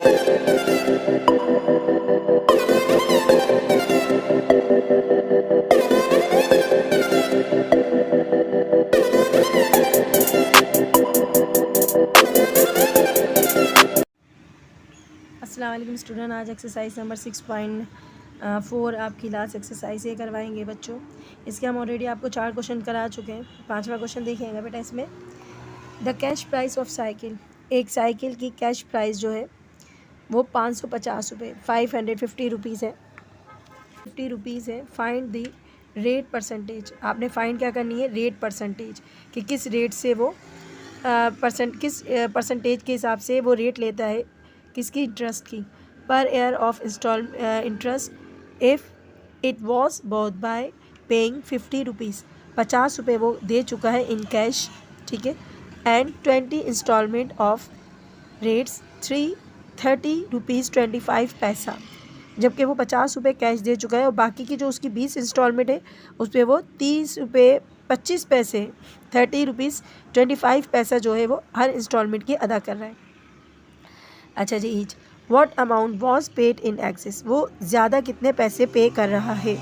अस्सलाम वालेकुम स्टूडेंट, आज एक्सरसाइज नंबर 6.4 आपकी लास्ट एक्सरसाइज ये करवाएंगे बच्चों। इसके हम ऑलरेडी आपको 4 क्वेश्चन करा चुके हैं। 5वां क्वेश्चन देखिएगा बेटा। इसमें the cash price of cycle, एक साइकिल की कैश प्राइस जो है वो 550 रुपये 550 रुपीज़ है, 50 रुपीज़ है। फाइंड द रेट परसेंटेज, आपने फाइंड क्या करनी है, रेट परसेंटेज, कि किस रेट से वो किस परसेंटेज के हिसाब से वो रेट लेता है, किसकी, इंटरेस्ट की, per year of interest if it was both bye paying 50 rupees, 50 रुपये वो दे चुका है इन कैश, ठीक है, and 20 instalment of rates 30 rupees 25 पैसा, जबकि वो 50 रुपये कैश दे चुका है और बाकी की जो उसकी 20 इंस्टॉलमेंट है उस पर वो 30 रुपये 25 पैसे 30 रुपीज़ 25 पैसा जो है वो हर इंस्टॉलमेंट की अदा कर रहा है। अच्छा जी, each what amount was paid in excess, वो ज़्यादा कितने पैसे पे कर रहा है।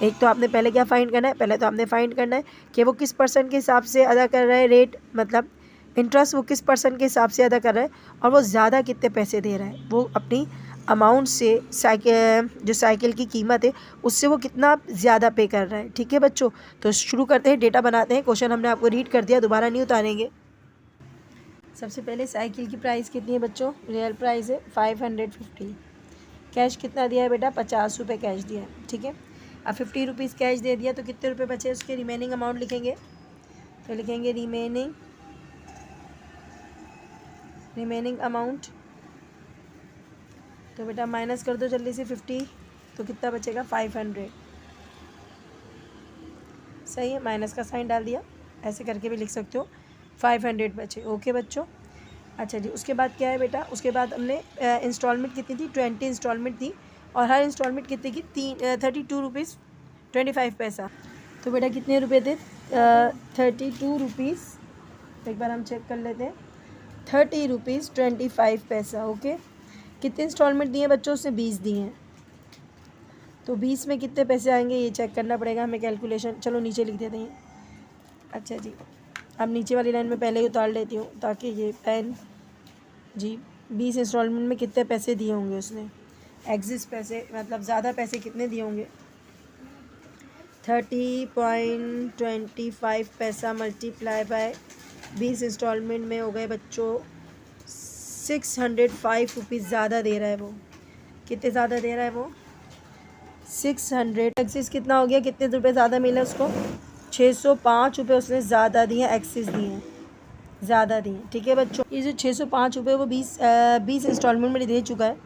एक तो आपने पहले क्या फाइंड करना है, पहले तो आपने फाइंड करना है कि वो किस परसेंट के हिसाब से अदा कर रहा है, रेट मतलब इंटरेस्ट वो किस परसेंट के हिसाब से अदा कर रहा है, और वो ज़्यादा कितने पैसे दे रहा है, वो अपनी अमाउंट से जो साइकिल की कीमत है उससे वो कितना ज़्यादा पे कर रहा है। ठीक है बच्चों, तो शुरू करते हैं, डेटा बनाते हैं। क्वेश्चन हमने आपको रीड कर दिया, दोबारा नहीं उतारेंगे। सबसे पहले साइकिल की प्राइस कितनी है बच्चों, रियल प्राइस है 550, कैश कितना दिया है बेटा, 50 रुपये कैश दिया है, ठीक है। अब 50 रुपीज़ कैश दे दिया तो कितने रुपए बचे, उसके रिमेनिंग अमाउंट लिखेंगे, तो लिखेंगे रिमेनिंग अमाउंट, तो बेटा माइनस कर दो जल्दी से 50, तो कितना बचेगा 500, सही है, माइनस का साइन डाल दिया, ऐसे करके भी लिख सकते हो, 500 बचे। ओके बच्चों। अच्छा जी, उसके बाद क्या है बेटा, उसके बाद हमने इंस्टॉलमेंट कितनी थी, 20 इंस्टॉलमेंट थी, और हर इंस्टॉलमेंट कितनी की, 32 रुपीज़ 25 पैसा, तो बेटा कितने रुपए थे, 32 रुपीज़, एक बार हम चेक कर लेते हैं, 30 रुपीज़ 25 पैसा। ओके, कितने इंस्टॉलमेंट दिए बच्चों, उसने 20 दिए हैं, तो 20 में कितने पैसे आएंगे ये चेक करना पड़ेगा हमें, कैलकुलेशन, चलो नीचे लिख देते हैं। अच्छा जी, अब नीचे वाली लाइन में पहले ही उतार लेती हूँ ताकि ये पेन जी, 20 इंस्टॉलमेंट में कितने पैसे दिए होंगे उसने, एक्सिस पैसे मतलब ज़्यादा पैसे कितने दिए होंगे, 30.25 पैसा मल्टीप्लाई बाय 20 इंस्टॉलमेंट में हो गए बच्चों 605 रुपीज़ ज़्यादा दे रहा है वो, कितने ज़्यादा दे रहा है वो, 600, एक्सिस कितना हो गया, कितने रुपए ज़्यादा मिले उसको, 605 रुपये उसने ज़्यादा दिए, एक्सिस दिए ज़्यादा दिए। ठीक है बच्चों, ये जो 605 रुपये वो 20 इंस्टॉलमेंट में दे चुका है,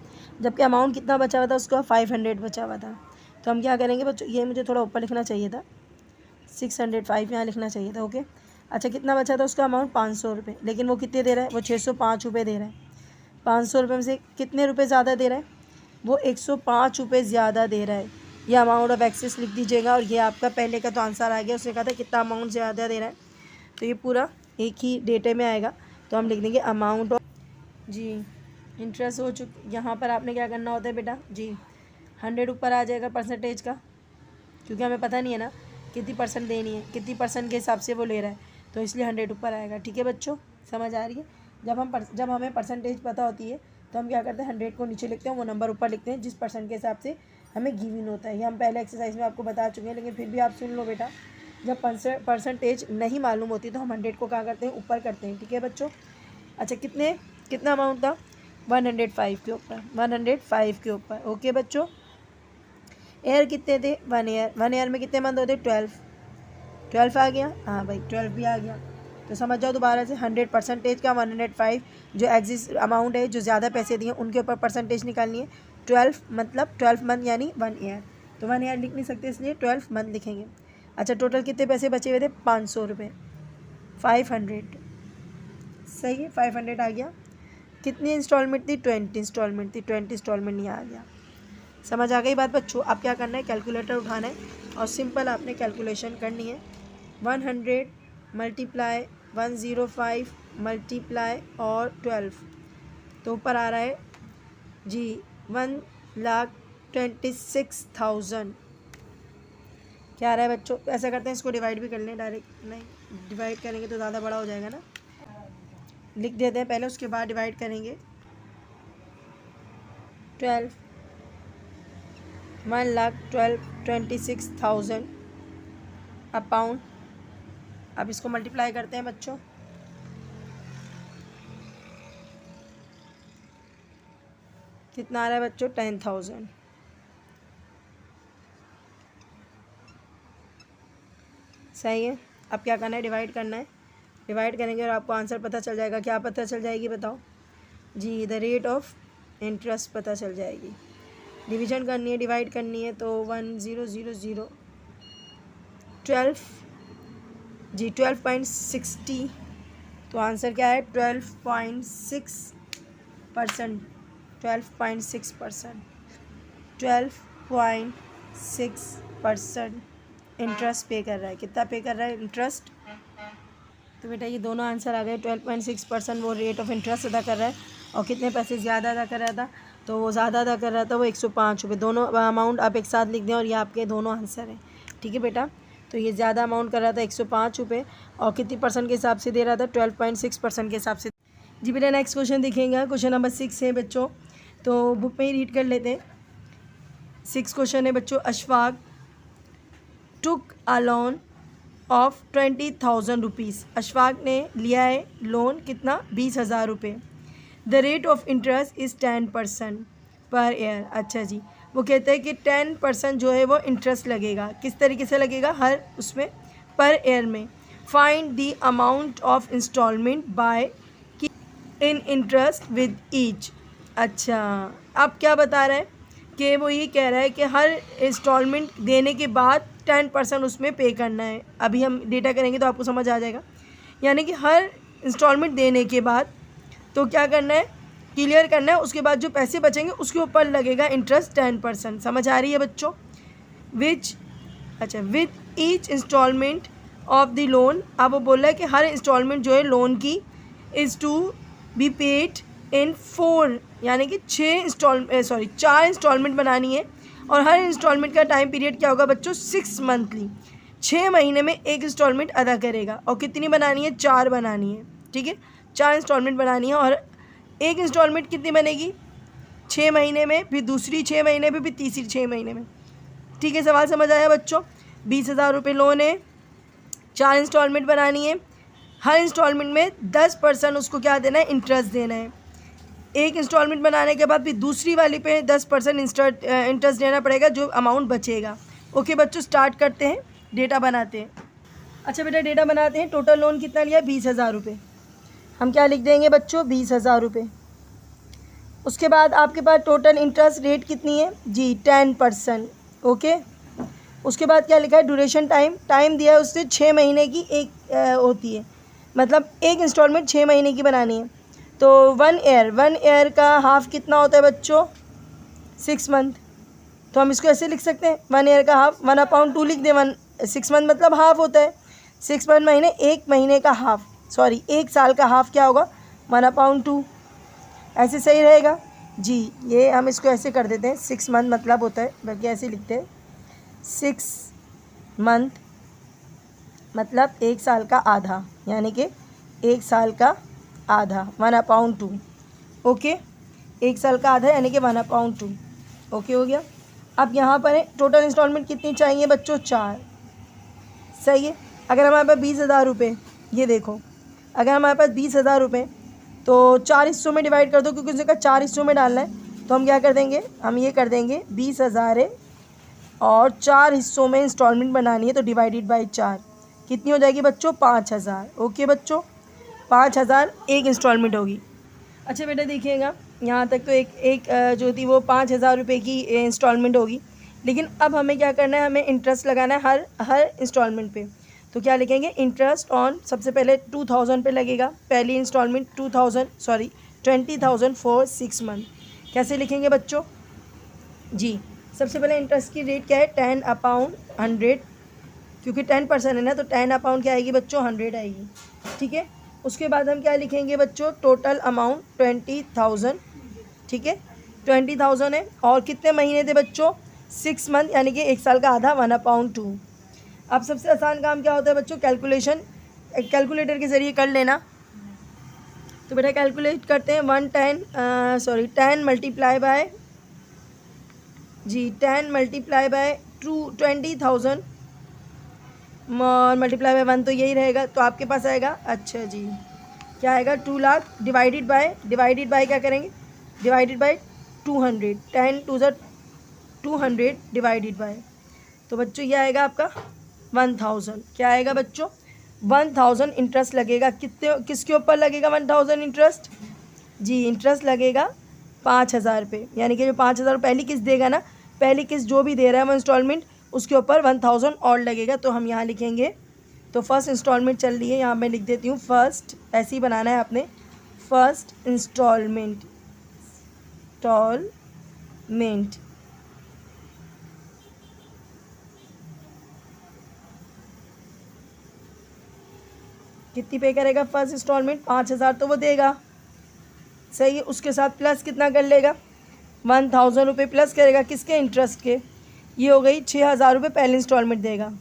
जबकि अमाउंट कितना बचा हुआ था उसका, 500 बचा हुआ था। तो हम क्या करेंगे बच्चों, ये मुझे थोड़ा ऊपर लिखना चाहिए था, 605 यहाँ लिखना चाहिए था। ओके, अच्छा कितना बचा था उसका अमाउंट, 500 रुपये, लेकिन वो कितने दे रहा है, वो 605 रुपये दे रहा है, 500 रुपये में से कितने रुपये ज़्यादा दे रहा है, वो 105 रुपये ज़्यादा दे रहा है। ये अमाउंट ऑफ एक्सेस लिख दीजिएगा, और ये आपका पहले का तो आंसर आ गया, उसने कहा था कितना अमाउंट ज़्यादा दे रहा है, तो ये पूरा एक ही डेटे में आएगा, तो हम लिख देंगे अमाउंट ऑफ जी इंटरेस्ट हो यहाँ पर आपने क्या करना होता है बेटा जी, 100 ऊपर आ जाएगा परसेंटेज का, क्योंकि हमें पता नहीं है ना कितनी परसेंट देनी है, कितनी परसेंट के हिसाब से वो ले रहा है, तो इसलिए 100 ऊपर आएगा। ठीक है बच्चों, समझ आ रही है। जब हमें परसेंटेज पता होती है तो हम क्या करते हैं, 100 को नीचे लिखते हैं, वो नंबर ऊपर लिखते हैं जिस परसेंट के हिसाब से हमें गिवन होता है। ये हम पहले एक्सरसाइज में आपको बता चुके हैं, लेकिन फिर भी आप सुन लो बेटा, जब परसेंटेज नहीं मालूम होती तो हम 100 को क्या करते हैं, ऊपर करते हैं। ठीक है बच्चों। अच्छा कितना अमाउंट था, 105 के ऊपर, 105 के ऊपर। ओके बच्चों, ईयर कितने थे, 1 ईयर में कितने मंथ होते, 12 आ गया, हाँ भाई 12 भी आ गया, तो समझ जाओ दोबारा से 100% का 105 जो एग्जिस्ट अमाउंट है, जो ज़्यादा पैसे दिए उनके ऊपर परसेंटेज निकालनी है, 12 मतलब 12 मंथ यानी 1 ईयर, तो 1 ईयर लिख नहीं सकते इसलिए 12 मंथ लिखेंगे। अच्छा टोटल कितने पैसे बचे हुए थे, 500 रुपये, 500, सही है, 500 आ गया। कितनी इंस्टॉलमेंट थी, 20 इंस्टॉलमेंट थी, 20 इंस्टॉलमेंट यहाँ आ गया। समझ आ गई बात बच्चों। आप क्या करना है, कैलकुलेटर उठाना है और सिंपल आपने कैलकुलेशन करनी है, 100 मल्टीप्लाई 105 मल्टीप्लाई और 12, तो ऊपर आ रहा है जी 1,26,000 क्या आ रहा है बच्चों। ऐसा करते हैं, इसको डिवाइड भी कर लें, डायरेक्ट नहीं डिवाइड करेंगे तो ज़्यादा बड़ा हो जाएगा ना, लिख देते हैं पहले, उसके बाद डिवाइड करेंगे। 1,26,000 अपाउंड। अब इसको मल्टीप्लाई करते हैं बच्चों। कितना आ रहा है बच्चों, 10,000। सही है। अब क्या करना है, डिवाइड करना है। डिवाइड करेंगे और आपको आंसर पता चल जाएगा। क्या पता चल जाएगी बताओ जी, द रेट ऑफ इंटरेस्ट पता चल जाएगी। डिवीजन करनी है, डिवाइड करनी है, तो 1000 12 जी 12.60, तो आंसर क्या है 12.6%। 12.6% इंटरेस्ट पे कर रहा है। कितना पे कर रहा है इंटरेस्ट, तो बेटा ये दोनों आंसर आ गए। 12.6% वो रेट ऑफ इंटरेस्ट अदा कर रहा है, और कितने पैसे ज़्यादा अदा कर रहा था, तो वो ज़्यादा अदा कर रहा था वो 105 रुपये। दोनों अमाउंट आप एक साथ लिख दें और ये आपके दोनों आंसर हैं। ठीक है बेटा, तो ये ज़्यादा अमाउंट कर रहा था 105 रुपये, और कितनी परसेंट के हिसाब से दे रहा था, 12.6% के हिसाब से। जी बेटा नेक्स्ट क्वेश्चन दिखेगा, क्वेश्चन नंबर 6 है बच्चों, तो बुक में ही रीड कर लेते हैं। 6 क्वेश्चन है बच्चों। अशफाक टुक अ लोन ऑफ 20,000 रुपीज़। अशफाक ने लिया है लोन, कितना, 20,000 रुपये। The rate of interest is 10% per year. अच्छा जी, वो कहते हैं कि 10% जो है वो इंटरेस्ट लगेगा। किस तरीके से लगेगा, हर उसमें पर ईयर में। Find the amount of instalment by in interest with each. अच्छा, अब क्या बता रहा है कि वो ये कह रहा है कि हर इंस्टॉलमेंट देने के बाद 10% उसमें पे करना है। अभी हम डेटा करेंगे तो आपको समझ आ जाएगा। यानी कि हर इंस्टॉलमेंट देने के बाद तो क्या करना है, क्लियर करना है, उसके बाद जो पैसे बचेंगे उसके ऊपर लगेगा इंटरेस्ट 10%। समझ आ रही है बच्चों। विच अच्छा with each instalment of the loan. अब वो बोल रहा है कि हर इंस्टॉलमेंट जो है लोन की is to be paid in 4, यानी कि 4 इंस्टॉलमेंट बनानी है, और हर इंस्टॉलमेंट का टाइम पीरियड क्या होगा बच्चों, 6 मंथली। 6 महीने में एक इंस्टॉलमेंट अदा करेगा, और कितनी बनानी है, 4 बनानी है। ठीक है, 4 इंस्टॉलमेंट बनानी है, और एक इंस्टॉलमेंट कितनी बनेगी, 6 महीने में, फिर दूसरी 6 महीने में, फिर तीसरी 6 महीने में। ठीक है, सवाल समझ आया बच्चों। 20,000 रुपये लोन है, 4 इंस्टॉलमेंट बनानी है, हर इंस्टॉलमेंट में 10% उसको क्या देना है, इंटरेस्ट देना है। एक इंस्टॉलमेंट बनाने के बाद फिर दूसरी वाली पे 10% इंटरेस्ट देना पड़ेगा, जो अमाउंट बचेगा। ओके बच्चों, स्टार्ट करते हैं, डेटा बनाते हैं। अच्छा बेटा डेटा बनाते हैं। टोटल लोन कितना लिया, 20,000 रुपये। हम क्या लिख देंगे बच्चों, 20,000 रुपये। उसके बाद आपके पास टोटल इंटरेस्ट रेट कितनी है जी, 10%। ओके, उसके बाद क्या लिखा है, ड्यूरेशन टाइम दिया है उससे 6 महीने की एक होती है, मतलब एक इंस्टॉलमेंट 6 महीने की बनानी है। तो 1 ईयर का हाफ कितना होता है बच्चों, 6 मंथ। तो हम इसको ऐसे लिख सकते हैं, 1 ईयर का हाफ 1/2 लिख दें। 6 मंथ मतलब हाफ होता है, 6 मंथ महीने, एक महीने का हाफ, सॉरी एक साल का हाफ क्या होगा, 1/2। ऐसे सही रहेगा जी। ये हम इसको ऐसे कर देते हैं, 6 मंथ मतलब होता है, बल्कि ऐसे लिखते हैं 6 मंथ मतलब एक साल का आधा, यानी कि एक साल का आधा 1/2। ओके, एक साल का आधा यानी कि 1/2। ओके हो गया। अब यहाँ पर है टोटल इंस्टॉलमेंट कितनी चाहिए बच्चों, 4। सही है। अगर हमारे पास 20,000 रुपये, ये देखो, अगर हमारे पास 20,000 रुपये तो 4 हिस्सों में डिवाइड कर दो, क्योंकि उसने कहा 4 हिस्सों में डालना है। तो हम क्या कर देंगे, हम ये कर देंगे 20,000 है और 4 हिस्सों में इंस्टॉलमेंट बनानी है, तो डिवाइडेड बाई 4 कितनी हो जाएगी बच्चों, 5,000। ओके बच्चों, 5,000 एक इंस्टॉलमेंट होगी। अच्छा बेटा देखिएगा, यहाँ तक तो एक जो थी वो 5,000 रुपये की इंस्टॉलमेंट होगी। लेकिन अब हमें क्या करना है, हमें इंटरेस्ट लगाना है हर इंस्टॉलमेंट पे। तो क्या लिखेंगे, इंटरेस्ट ऑन, सबसे पहले 2,000 पे लगेगा, पहली इंस्टॉलमेंट 20,000 फॉर 6 मंथ। कैसे लिखेंगे बच्चों जी, सबसे पहले इंटरेस्ट की रेट क्या है, 10/100, क्योंकि 10% है ना, तो 10/, क्या आएगी बच्चों, 100 आएगी। ठीक है, उसके बाद हम क्या लिखेंगे बच्चों, टोटल अमाउंट 20,000। ठीक है, 20,000 है। और कितने महीने थे बच्चों? 6 मंथ, यानी कि 1 साल का आधा, 1/2। अब सबसे आसान काम क्या होता है बच्चों? कैलकुलेशन कैलकुलेटर के ज़रिए कर लेना। तो बेटा कैलकुलेट करते हैं। 10 मल्टीप्लाई बाय 20,000 मल्टीप्लाई बाय 1 तो यही रहेगा। तो आपके पास आएगा, अच्छा जी, क्या आएगा? 2 लाख डिवाइडेड बाय क्या करेंगे? डिवाइडेड बाय 200, 10 टू ज़ 200 डिवाइडेड बाय, तो बच्चों ये आएगा आपका 1000। क्या आएगा बच्चों? 1000 इंटरेस्ट लगेगा। किसके ऊपर लगेगा 1000 इंटरेस्ट? जी, इंटरेस्ट लगेगा 5000 पे, यानी कि जो 5000 पहली किस्त देगा ना, पहली किस्त जो भी दे रहा है वो इंस्टॉलमेंट, उसके ऊपर 1000 और लगेगा। तो हम यहाँ लिखेंगे, तो फर्स्ट इंस्टॉलमेंट चल रही है, यहाँ मैं लिख देती हूँ फर्स्ट, ऐसे ही बनाना है आपने, फर्स्ट इंस्टॉलमेंट कितनी पे करेगा? फर्स्ट इंस्टॉलमेंट 5000 तो वो देगा, सही है। उसके साथ प्लस कितना कर लेगा? 1000 रुपये प्लस करेगा, किसके? इंटरेस्ट के। ये हो गई 6000 रुपये पहली इंस्टॉलमेंट देगा,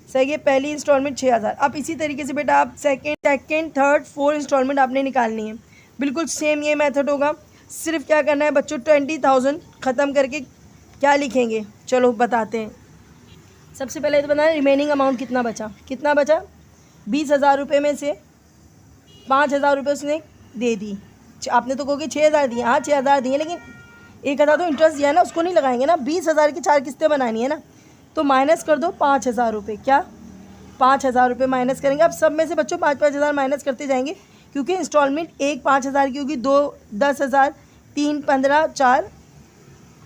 सही है। पहली इंस्टॉलमेंट 6000। अब इसी तरीके से बेटा आप सेकेंड, थर्ड, फोर्थ इंस्टॉलमेंट आपने निकालनी है। बिल्कुल सेम ये मेथड होगा, सिर्फ क्या करना है बच्चों? 20,000 ख़त्म करके क्या लिखेंगे? चलो बताते हैं। सबसे पहले तो बताएं रिमेनिंग अमाउंट कितना बचा। 20,000 रुपये में से 5,000 रुपये उसने दे दी। आपने तो कहोगे 6,000 दिए, हाँ 6,000 दिए, लेकिन 1,000 तो इंटरेस्ट दिया है ना, उसको नहीं लगाएंगे ना। 20,000 की 4 किस्तें बनानी है ना, तो माइनस कर दो 5,000 रुपये। क्या? 5,000 रुपये माइनस करेंगे। अब सब में से बच्चों 5,000 माइनस करते जाएंगे, क्योंकि इंस्टॉलमेंट एक 5,000 की होगी, 2 10,000, 3 15, 4,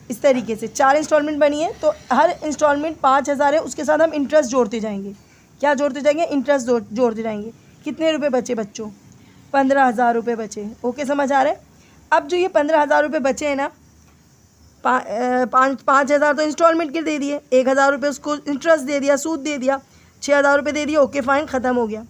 इस तरीके से 4 इंस्टॉलमेंट बनी है। तो हर इंस्टॉलमेंट 5,000 है, उसके साथ हम इंटरेस्ट जोड़ते जाएंगे। क्या जोड़ते जाएंगे? इंटरेस्ट जोड़ते जाएंगे। कितने रुपए बचे बच्चों? 15,000 रुपये बचे। ओके, समझ आ रहा है? अब जो ये 15,000 रुपये बचे हैं ना, 5,000 तो इंस्टॉलमेंट के दे दिए, 1,000 रुपये उसको इंटरेस्ट दे दिया, सूद दे दिया, 6,000 रुपये दे दिए। ओके फाइन, ख़त्म हो गया।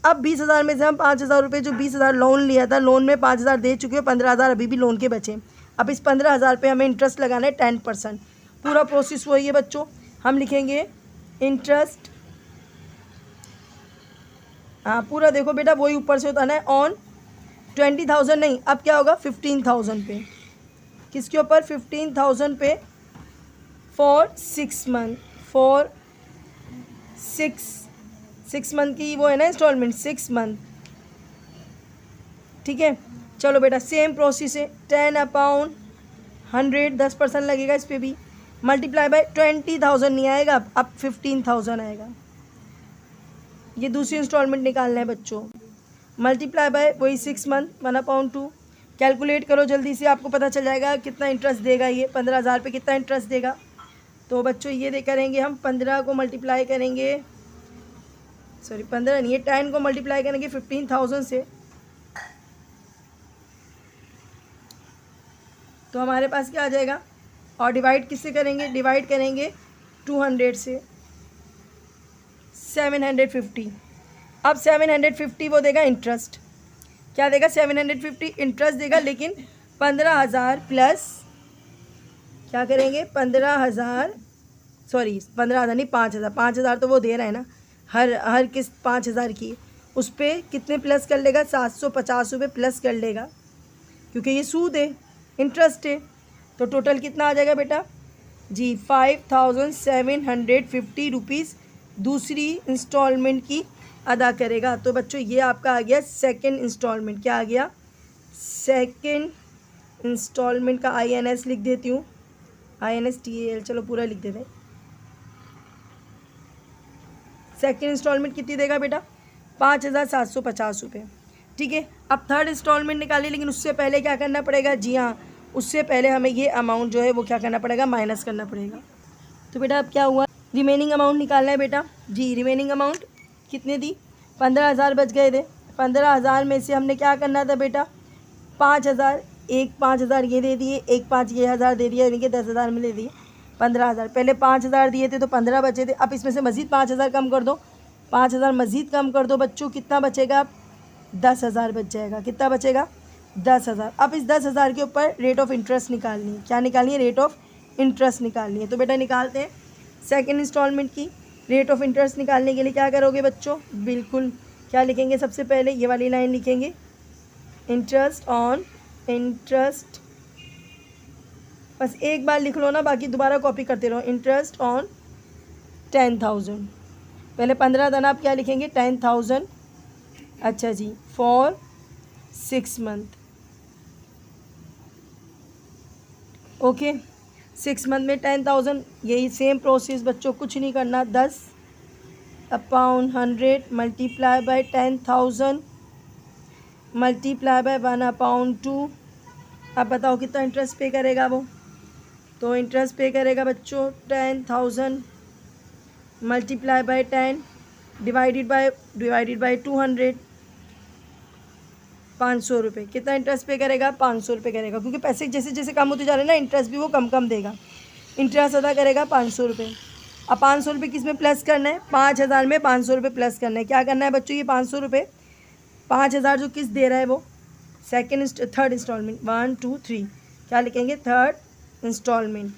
अब 20,000 में से हम 5,000 रुपये, जो 20,000 लोन लिया था, लोन में 5,000 दे चुके हो, 15,000 अभी भी लोन के बचे। अब इस 15,000 पे हमें इंटरेस्ट लगाना है 10%। पूरा प्रोसेस वही है बच्चों, हम लिखेंगे इंटरेस्ट, हाँ पूरा देखो बेटा, वही ऊपर से होता है ऑन 20,000 नहीं, अब क्या होगा 15,000 पे। किसके ऊपर? 15,000 पे फॉर 6 मंथ, फॉर 6 मंथ की वो है ना इंस्टॉलमेंट, 6 मंथ, ठीक है। चलो बेटा सेम प्रोसेस है, 10/100, 10% लगेगा इस पर भी, मल्टीप्लाई बाय 20,000 नहीं आएगा, अब 15,000 आएगा। ये दूसरी इंस्टॉलमेंट निकालना है बच्चों, मल्टीप्लाई बाय वही 6 मंथ, 1/2। कैलकुलेट करो जल्दी से, आपको पता चल जाएगा कितना इंटरेस्ट देगा ये। 15,000 पे कितना इंटरेस्ट देगा? तो बच्चों ये करेंगे हम, 15 को मल्टीप्लाई करेंगे, सॉरी 15 नहीं है, 10 को मल्टीप्लाई करेंगे 15,000 से, तो हमारे पास क्या आ जाएगा? और डिवाइड किससे करेंगे? डिवाइड करेंगे 200 से, 750। अब 750 वो देगा इंटरेस्ट, क्या देगा? 750 इंटरेस्ट देगा, लेकिन 15,000 प्लस क्या करेंगे? 15,000 नहीं, 5,000, 5,000 तो वो दे रहा है ना, हर किस्त 5,000 की, उस पर कितने प्लस कर लेगा? 750 रुपये प्लस कर लेगा, क्योंकि ये सूद है, इंटरेस्ट है। तो टोटल कितना आ जाएगा बेटा? जी 5,750 रुपीज़ दूसरी इंस्टॉलमेंट की अदा करेगा। तो बच्चों ये आपका आ गया सेकंड इंस्टॉलमेंट। क्या आ गया? सेकंड इंस्टॉलमेंट का INS लिख देती हूँ, INSTAL, चलो पूरा लिख देते हैं। सेकंड इंस्टॉलमेंट कितनी देगा बेटा? 5,750 रुपये, ठीक है। अब थर्ड इंस्टॉलमेंट निकालिए, लेकिन उससे पहले क्या करना पड़ेगा? जी हाँ, उससे पहले हमें ये अमाउंट जो है वो क्या करना पड़ेगा? माइनस करना पड़ेगा। तो बेटा अब क्या हुआ? रिमेनिंग अमाउंट निकालना है बेटा। जी रिमेनिंग अमाउंट कितने दी? 15,000 बच गए थे। 15,000 में से हमने क्या करना था बेटा? 5,000, एक 5,000 ये दे दिए, एक 5 ये 1,000 दे दिया, यानी कि 10,000 में ले दिए 15,000। पहले 5,000 दिए थे तो 15 बचे थे। अब इसमें से मज़ीद 5,000 कम कर दो, 5,000 मज़ीद कम कर दो बच्चों, कितना बचेगा? 10,000 बच जाएगा। कितना बचेगा? 10,000। अब इस 10,000 के ऊपर रेट ऑफ इंटरेस्ट निकालनी है। क्या निकालनी है? रेट ऑफ इंटरेस्ट निकालनी है। तो बेटा निकालते हैं सेकेंड इंस्टॉलमेंट की रेट ऑफ इंटरेस्ट निकालने के लिए क्या करोगे बच्चों? बिल्कुल क्या लिखेंगे? सबसे पहले ये वाली लाइन लिखेंगे, इंटरेस्ट ऑन इंटरेस्ट। बस एक बार लिख लो ना, बाकी दोबारा कॉपी करते रहो। Interest on 10,000। पहले 15 दिन आप क्या लिखेंगे? 10,000। अच्छा जी, फॉर 6 मंथ। ओके, 6 मंथ में 10,000। यही सेम प्रोसेस बच्चों, कुछ नहीं करना। 10 upon 100 multiply by 10,000 multiply by 1/2। अब बताओ कितना इंटरेस्ट पे करेगा वो? तो इंटरेस्ट पे करेगा बच्चों 10,000 मल्टीप्लाई बाय 10 डिवाइडेड बाय 200, 500 रुपये। कितना इंटरेस्ट पे करेगा? 500 रुपये करेगा, क्योंकि पैसे जैसे जैसे कम होते जा रहे हैं ना, इंटरेस्ट भी वो कम कम देगा। इंटरेस्ट अदा करेगा 500 रुपये। अब 500 रुपये किस में प्लस करना है? 5,000 में 500 रुपये प्लस करना है। क्या करना है बच्चों? ये 500 रुपये 5,000 जो किस दे रहा है वो थर्ड इंस्टॉलमेंट। 1 2 3 क्या लिखेंगे? Third instalment.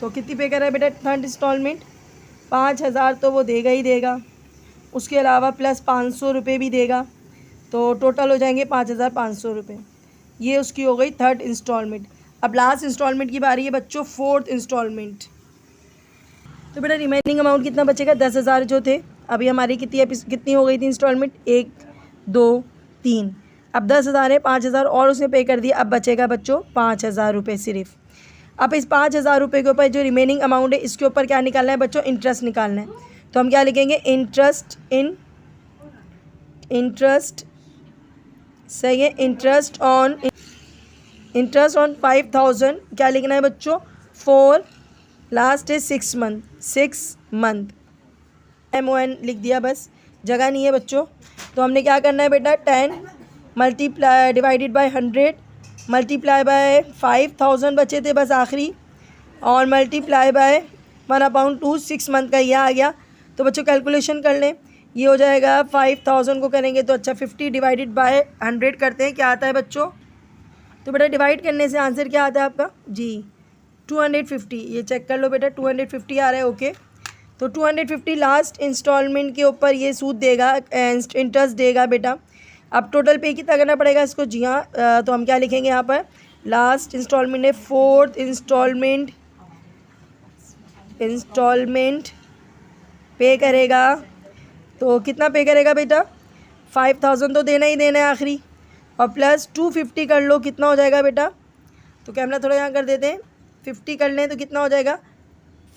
तो कितनी पे कर रहा है बेटा थर्ड इंस्टॉलमेंट? 5,000 तो वो देगा ही देगा, उसके अलावा प्लस 500 रुपये भी देगा, तो टोटल हो जाएंगे 5,500 रुपये। ये उसकी हो गई थर्ड इंस्टॉलमेंट। अब लास्ट इंस्टॉलमेंट की बारी है बच्चों, फोर्थ इंस्टॉलमेंट। तो बेटा रिमेनिंग अमाउंट कितना बचेगा? 10,000 जो थे। अभी हमारी कितनी हो गई थी इंस्टॉलमेंट? 1 2 3। अब 10,000 है, 5,000 और उसने पे कर दिया। अब बचेगा बच्चों 5,000 रुपये सिर्फ। अब इस 5,000 रुपये के ऊपर जो रिमेनिंग अमाउंट है, इसके ऊपर क्या निकालना है बच्चों? इंटरेस्ट निकालना है। तो हम क्या लिखेंगे? इंटरेस्ट सही है। इंटरेस्ट ऑन 5,000 क्या लिखना है बच्चों? 4 लास्ट है 6 मंथ। MON लिख दिया, बस जगह नहीं है बच्चों। तो हमने क्या करना है बेटा? 10 multiply divided by 100 multiply by 5,000 बचे थे बस आखिरी, और मल्टीप्लाई बाय 1/2 6 मंथ का ये आ गया। तो बच्चों कैलकुलेशन कर लें, ये हो जाएगा 5,000 को करेंगे तो अच्छा 50 डिवाइडेड बाय 100 करते हैं, क्या आता है बच्चों? तो बेटा डिवाइड करने से आंसर क्या आता है आपका? जी 250। ये चेक कर लो बेटा, 250 आ रहा है। ओके, तो 250 लास्ट इंस्टॉलमेंट के ऊपर ये सूद देगा, इंटरेस्ट देगा बेटा। अब टोटल पे कितना करना पड़ेगा इसको? जी हाँ, तो हम क्या लिखेंगे यहाँ पर? लास्ट इंस्टॉलमेंट है, फोर्थ इंस्टॉलमेंट पे करेगा। तो कितना पे करेगा बेटा? 5,000 तो देना ही देना है आखिरी, और प्लस 250 कर लो, कितना हो जाएगा बेटा? तो कैमरा थोड़ा यहाँ कर देते हैं, 50 कर लें तो कितना हो जाएगा?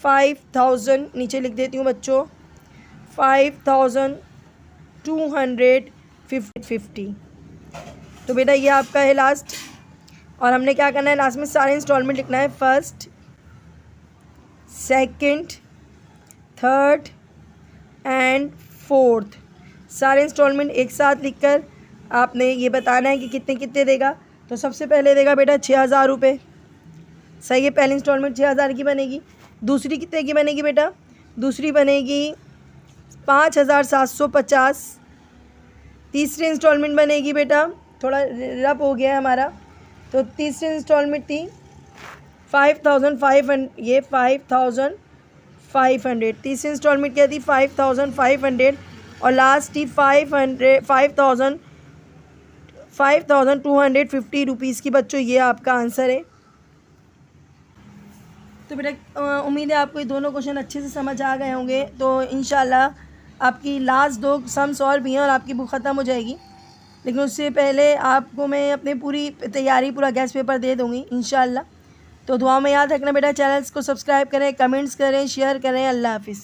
5,000 नीचे लिख देती हूँ बच्चों, 5,250। तो बेटा ये आपका है लास्ट, और हमने क्या करना है लास्ट में? सारे इंस्टॉलमेंट लिखना है, first second third and fourth. सारे इंस्टॉलमेंट एक साथ लिखकर आपने ये बताना है कि कितने कितने देगा। तो सबसे पहले देगा बेटा 6,000 रुपये, सही है। पहली इंस्टॉलमेंट 6,000 की बनेगी। दूसरी कितने की बनेगी बेटा? दूसरी बनेगी 5,750। तीसरी इंस्टॉलमेंट बनेगी बेटा, थोड़ा रब हो गया है हमारा, तो तीसरी इंस्टॉलमेंट थी 5,500, ये 5,500। तीसरी इंस्टॉलमेंट क्या थी? 5,500, और लास्ट थी 5,250 रुपीज़ की। बच्चों ये आपका आंसर है। तो बेटा उम्मीद है आपको ये दोनों क्वेश्चन अच्छे से समझ आ गए होंगे। तो इंशाल्लाह आपकी लास्ट 2 सम्स और भी हैं और आपकी बुक ख़त्म हो जाएगी, लेकिन उससे पहले आपको मैं अपनी पूरी तैयारी, पूरा गेस्ट पेपर दे दूँगी इंशाल्लाह। तो दुआ में याद रखना बेटा, चैनल्स को सब्सक्राइब करें, कमेंट्स करें, शेयर करें। अल्लाह हाफिज़।